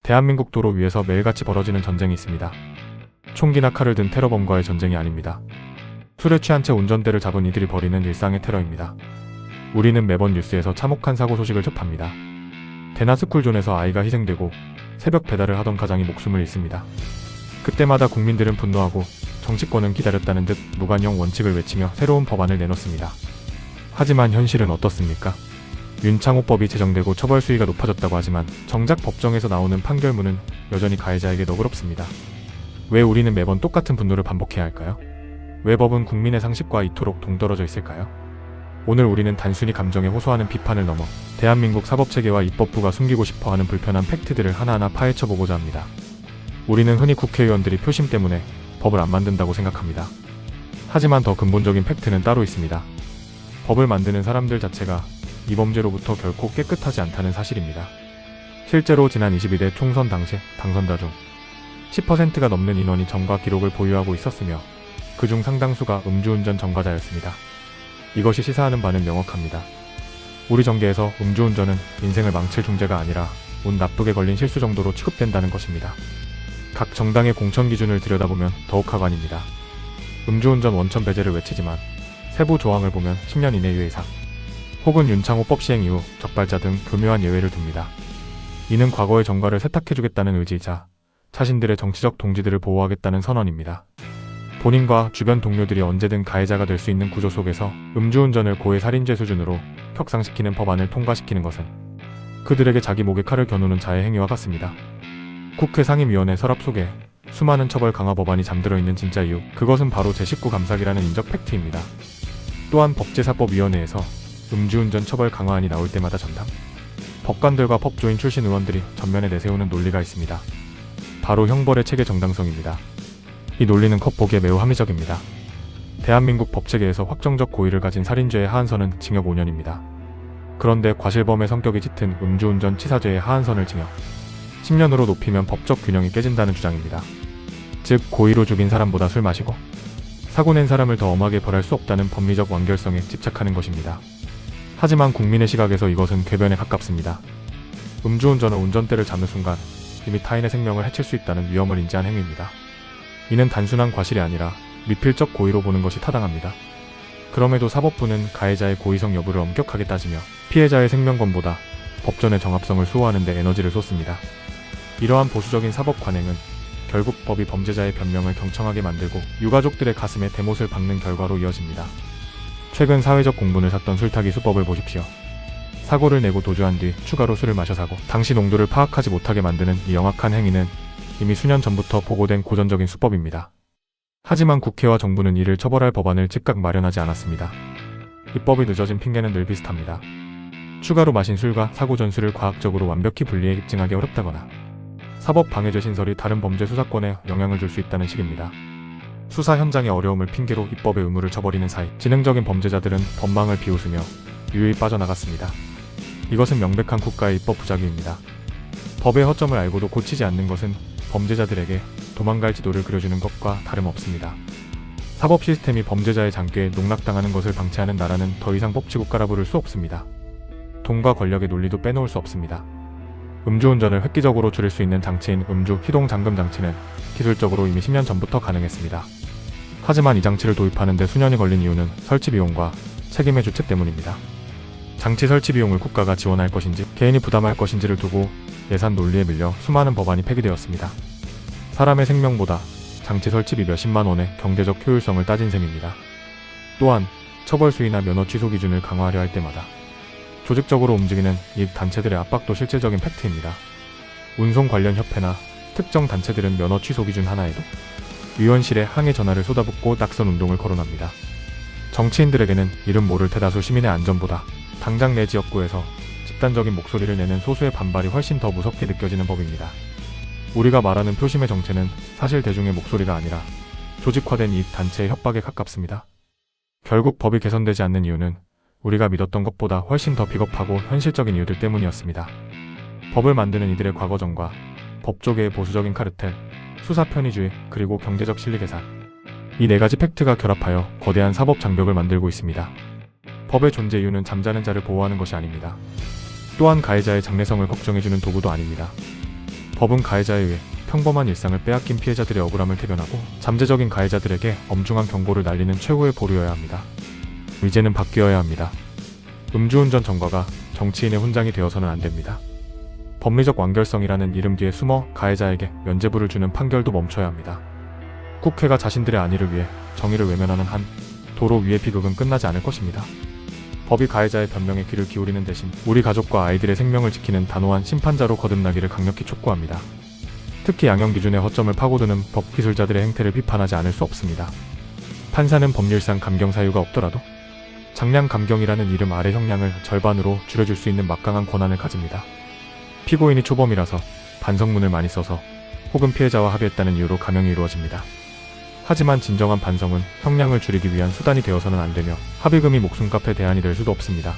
대한민국 도로 위에서 매일같이 벌어지는 전쟁이 있습니다. 총기나 칼을 든 테러범과의 전쟁이 아닙니다. 술에 취한 채 운전대를 잡은 이들이 벌이는 일상의 테러입니다. 우리는 매번 뉴스에서 참혹한 사고 소식을 접합니다. 대나스쿨존에서 아이가 희생되고 새벽 배달을 하던 가장이 목숨을 잃습니다. 그때마다 국민들은 분노하고 정치권은 기다렸다는 듯 무관용 원칙을 외치며 새로운 법안을 내놓습니다. 하지만 현실은 어떻습니까? 윤창호법이 제정되고 처벌 수위가 높아졌다고 하지만 정작 법정에서 나오는 판결문은 여전히 가해자에게 너그럽습니다. 왜 우리는 매번 똑같은 분노를 반복해야 할까요? 왜 법은 국민의 상식과 이토록 동떨어져 있을까요? 오늘 우리는 단순히 감정에 호소하는 비판을 넘어 대한민국 사법체계와 입법부가 숨기고 싶어하는 불편한 팩트들을 하나하나 파헤쳐보고자 합니다. 우리는 흔히 국회의원들이 표심 때문에 법을 안 만든다고 생각합니다. 하지만 더 근본적인 팩트는 따로 있습니다. 법을 만드는 사람들 자체가 이 범죄로부터 결코 깨끗하지 않다는 사실입니다. 실제로 지난 22대 총선 당시 당선자 중 10%가 넘는 인원이 전과 기록을 보유하고 있었으며 그중 상당수가 음주운전 전과자였습니다. 이것이 시사하는 바는 명확합니다. 우리 정계에서 음주운전은 인생을 망칠 중죄가 아니라 운 나쁘게 걸린 실수 정도로 취급된다는 것입니다. 각 정당의 공천 기준을 들여다보면 더욱 하관입니다. 음주운전 원천 배제를 외치지만 세부 조항을 보면 10년 이내 유예 이상 혹은 윤창호법 시행 이후 적발자 등 교묘한 예외를 둡니다. 이는 과거의 전과를 세탁해주겠다는 의지이자 자신들의 정치적 동지들을 보호하겠다는 선언입니다. 본인과 주변 동료들이 언제든 가해자가 될 수 있는 구조 속에서 음주운전을 고해 살인죄 수준으로 격상시키는 법안을 통과시키는 것은 그들에게 자기 목에 칼을 겨누는 자의 행위와 같습니다. 국회 상임위원회 서랍 속에 수많은 처벌 강화 법안이 잠들어 있는 진짜 이유, 그것은 바로 제19 감사기라는 인적 팩트입니다. 또한 법제사법위원회에서 음주운전 처벌 강화안이 나올 때마다 전담 법관들과 법조인 출신 의원들이 전면에 내세우는 논리가 있습니다. 바로 형벌의 체계 정당성입니다. 이 논리는 겉보기에 매우 합리적입니다. 대한민국 법체계에서 확정적 고의를 가진 살인죄의 하한선은 징역 5년입니다. 그런데 과실범의 성격이 짙은 음주운전 치사죄의 하한선을 징역 10년으로 높이면 법적 균형이 깨진다는 주장입니다. 즉 고의로 죽인 사람보다 술 마시고 사고 낸 사람을 더 엄하게 벌할 수 없다는 법리적 완결성에 집착하는 것입니다. 하지만 국민의 시각에서 이것은 궤변에 가깝습니다. 음주운전은 운전대를 잡는 순간 이미 타인의 생명을 해칠 수 있다는 위험을 인지한 행위입니다. 이는 단순한 과실이 아니라 미필적 고의로 보는 것이 타당합니다. 그럼에도 사법부는 가해자의 고의성 여부를 엄격하게 따지며 피해자의 생명권보다 법전의 정합성을 수호하는 데 에너지를 쏟습니다. 이러한 보수적인 사법 관행은 결국 법이 범죄자의 변명을 경청하게 만들고 유가족들의 가슴에 대못을 박는 결과로 이어집니다. 최근 사회적 공분을 샀던 술타기 수법을 보십시오. 사고를 내고 도주한 뒤 추가로 술을 마셔 사고 당시 농도를 파악하지 못하게 만드는 이 영악한 행위는 이미 수년 전부터 보고된 고전적인 수법입니다. 하지만 국회와 정부는 이를 처벌할 법안을 즉각 마련하지 않았습니다. 입법이 늦어진 핑계는 늘 비슷합니다. 추가로 마신 술과 사고 전술을 과학적으로 완벽히 분리해 입증하기 어렵다거나 사법 방해죄 신설이 다른 범죄 수사권에 영향을 줄 수 있다는 식입니다. 수사 현장의 어려움을 핑계로 입법의 의무를 저버리는 사이 지능적인 범죄자들은 법망을 비웃으며 유유히 빠져나갔습니다. 이것은 명백한 국가의 입법 부작위입니다. 법의 허점을 알고도 고치지 않는 것은 범죄자들에게 도망갈 지도를 그려주는 것과 다름없습니다. 사법 시스템이 범죄자의 장꾀에 농락당하는 것을 방치하는 나라는 더 이상 법치국가라 부를 수 없습니다. 돈과 권력의 논리도 빼놓을 수 없습니다. 음주운전을 획기적으로 줄일 수 있는 장치인 음주 희동 잠금 장치는 기술적으로 이미 10년 전부터 가능했습니다. 하지만 이 장치를 도입하는 데 수년이 걸린 이유는 설치 비용과 책임의 주체 때문입니다. 장치 설치 비용을 국가가 지원할 것인지 개인이 부담할 것인지를 두고 예산 논리에 밀려 수많은 법안이 폐기되었습니다. 사람의 생명보다 장치 설치비 몇십만 원의 경제적 효율성을 따진 셈입니다. 또한 처벌 수위나 면허 취소 기준을 강화하려 할 때마다 조직적으로 움직이는 이익 단체들의 압박도 실질적인 팩트입니다. 운송 관련 협회나 특정 단체들은 면허 취소 기준 하나에도 위원실에 항의 전화를 쏟아붓고 낙선 운동을 거론합니다. 정치인들에게는 이름 모를 대다수 시민의 안전보다 당장 내 지역구에서 집단적인 목소리를 내는 소수의 반발이 훨씬 더 무섭게 느껴지는 법입니다. 우리가 말하는 표심의 정체는 사실 대중의 목소리가 아니라 조직화된 이익 단체의 협박에 가깝습니다. 결국 법이 개선되지 않는 이유는 우리가 믿었던 것보다 훨씬 더 비겁하고 현실적인 이유들 때문이었습니다. 법을 만드는 이들의 과거전과 법조계의 보수적인 카르텔, 수사 편의주의, 그리고 경제적 실리 계산, 이 네 가지 팩트가 결합하여 거대한 사법 장벽을 만들고 있습니다. 법의 존재 이유는 잠자는 자를 보호하는 것이 아닙니다. 또한 가해자의 장래성을 걱정해주는 도구도 아닙니다. 법은 가해자에 의해 평범한 일상을 빼앗긴 피해자들의 억울함을 대변하고 잠재적인 가해자들에게 엄중한 경고를 날리는 최후의 보루여야 합니다. 이제는 바뀌어야 합니다. 음주운전 전과가 정치인의 훈장이 되어서는 안 됩니다. 법리적 완결성이라는 이름 뒤에 숨어 가해자에게 면죄부를 주는 판결도 멈춰야 합니다. 국회가 자신들의 안위를 위해 정의를 외면하는 한 도로 위의 비극은 끝나지 않을 것입니다. 법이 가해자의 변명에 귀를 기울이는 대신 우리 가족과 아이들의 생명을 지키는 단호한 심판자로 거듭나기를 강력히 촉구합니다. 특히 양형 기준의 허점을 파고드는 법기술자들의 행태를 비판하지 않을 수 없습니다. 판사는 법률상 감경 사유가 없더라도 장량 감경이라는 이름 아래 형량을 절반으로 줄여줄 수 있는 막강한 권한을 가집니다. 피고인이 초범이라서 반성문을 많이 써서 혹은 피해자와 합의했다는 이유로 감형이 이루어집니다. 하지만 진정한 반성은 형량을 줄이기 위한 수단이 되어서는 안 되며 합의금이 목숨값의 대안이 될 수도 없습니다.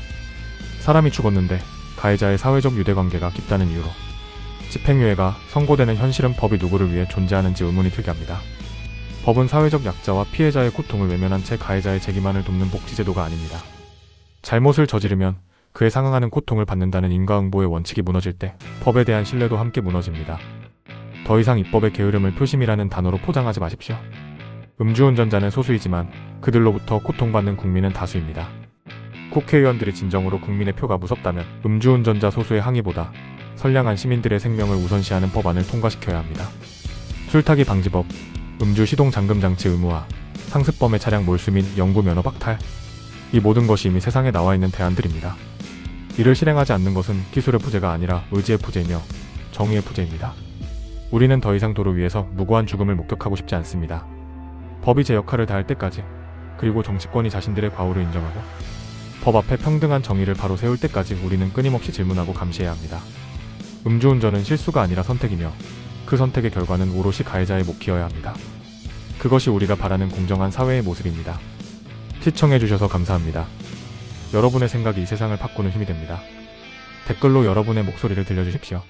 사람이 죽었는데 가해자의 사회적 유대관계가 깊다는 이유로 집행유예가 선고되는 현실은 법이 누구를 위해 존재하는지 의문이 들게 합니다. 법은 사회적 약자와 피해자의 고통을 외면한 채 가해자의 재기만을 돕는 복지제도가 아닙니다. 잘못을 저지르면 그에 상응하는 고통을 받는다는 인과응보의 원칙이 무너질 때 법에 대한 신뢰도 함께 무너집니다. 더 이상 입법의 게으름을 표심이라는 단어로 포장하지 마십시오. 음주운전자는 소수이지만 그들로부터 고통받는 국민은 다수입니다. 국회의원들이 진정으로 국민의 표가 무섭다면 음주운전자 소수의 항의보다 선량한 시민들의 생명을 우선시하는 법안을 통과시켜야 합니다. 술타기 방지법, 음주 시동 잠금 장치 의무화, 상습범의 차량 몰수 및 영구 면허 박탈. 이 모든 것이 이미 세상에 나와 있는 대안들입니다. 이를 실행하지 않는 것은 기술의 부재가 아니라 의지의 부재이며 정의의 부재입니다. 우리는 더 이상 도로 위에서 무고한 죽음을 목격하고 싶지 않습니다. 법이 제 역할을 다할 때까지, 그리고 정치권이 자신들의 과오를 인정하고 법 앞에 평등한 정의를 바로 세울 때까지 우리는 끊임없이 질문하고 감시해야 합니다. 음주운전은 실수가 아니라 선택이며 그 선택의 결과는 오롯이 가해자의 몫이어야 합니다. 그것이 우리가 바라는 공정한 사회의 모습입니다. 시청해주셔서 감사합니다. 여러분의 생각이 이 세상을 바꾸는 힘이 됩니다. 댓글로 여러분의 목소리를 들려주십시오.